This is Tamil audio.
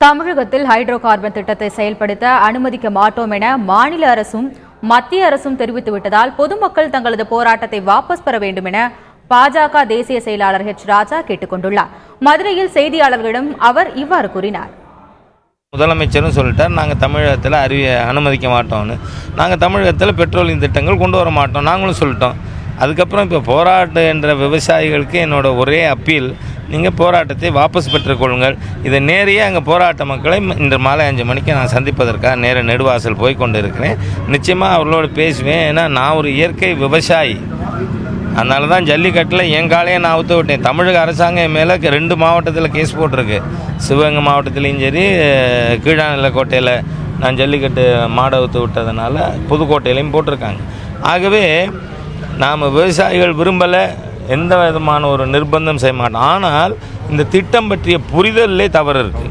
தமிழகத்தில் ஹைட்ரோ கார்பன் திட்டத்தை செயல்படுத்த அனுமதிக்க மாட்டோம் என மாநில அரசும் மத்திய அரசும் தெரிவித்துவிட்டதால் பொதுமக்கள் தங்களது போராட்டத்தை வாபஸ் பெற வேண்டும் என பாஜக தேசிய செயலாளர் H. ராஜா கேட்டுக் கொண்டுள்ளார். மதுரையில் செய்தியாளர்களிடம் அவர் இவ்வாறு கூறினார். முதலமைச்சரும் சொல்லிட்டார், நாங்கள் தமிழகத்தில் அனுமதிக்க மாட்டோம்னு. நாங்கள் தமிழகத்தில் பெட்ரோலியம் திட்டங்கள் கொண்டு வர மாட்டோம், நாங்களும் சொல்லிட்டோம். அதுக்கப்புறம் இப்போ போராட்டம் என்ற விவசாயிகளுக்கு என்னோட ஒரே அப்பீல், நீங்கள் போராட்டத்தை வாபஸ் பெற்றுக்கொள்ளுங்கள். இதை நேரையே அங்கே போராட்ட மக்களை இன்று மாலை 5 மணிக்கு நான் சந்திப்பதற்காக நேர நெடுவாசல் போய் கொண்டு இருக்கிறேன். நிச்சயமாக அவர்களோடு பேசுவேன். ஏன்னா நான் ஒரு இயற்கை விவசாயி. அதனால தான் ஜல்லிக்கட்டில் என் காலையை நான் அவுத்து விட்டேன். தமிழக அரசாங்கம் என் மேலே 2 மாவட்டத்தில் கேஸ் போட்டிருக்கு. சிவகங்கை மாவட்டத்திலையும் சரி, கீழாநிலக்கோட்டையில் நான் ஜல்லிக்கட்டு மாடை அவுத்து விட்டதுனால புதுக்கோட்டையிலையும் போட்டிருக்காங்க. ஆகவே நாம் விவசாயிகள் விரும்பலை, எந்த விதமான ஒரு நிர்பந்தம் செய்ய மாட்டோம். ஆனால் இந்த திட்டம் பற்றிய புரிதலே தவறு இருக்குது.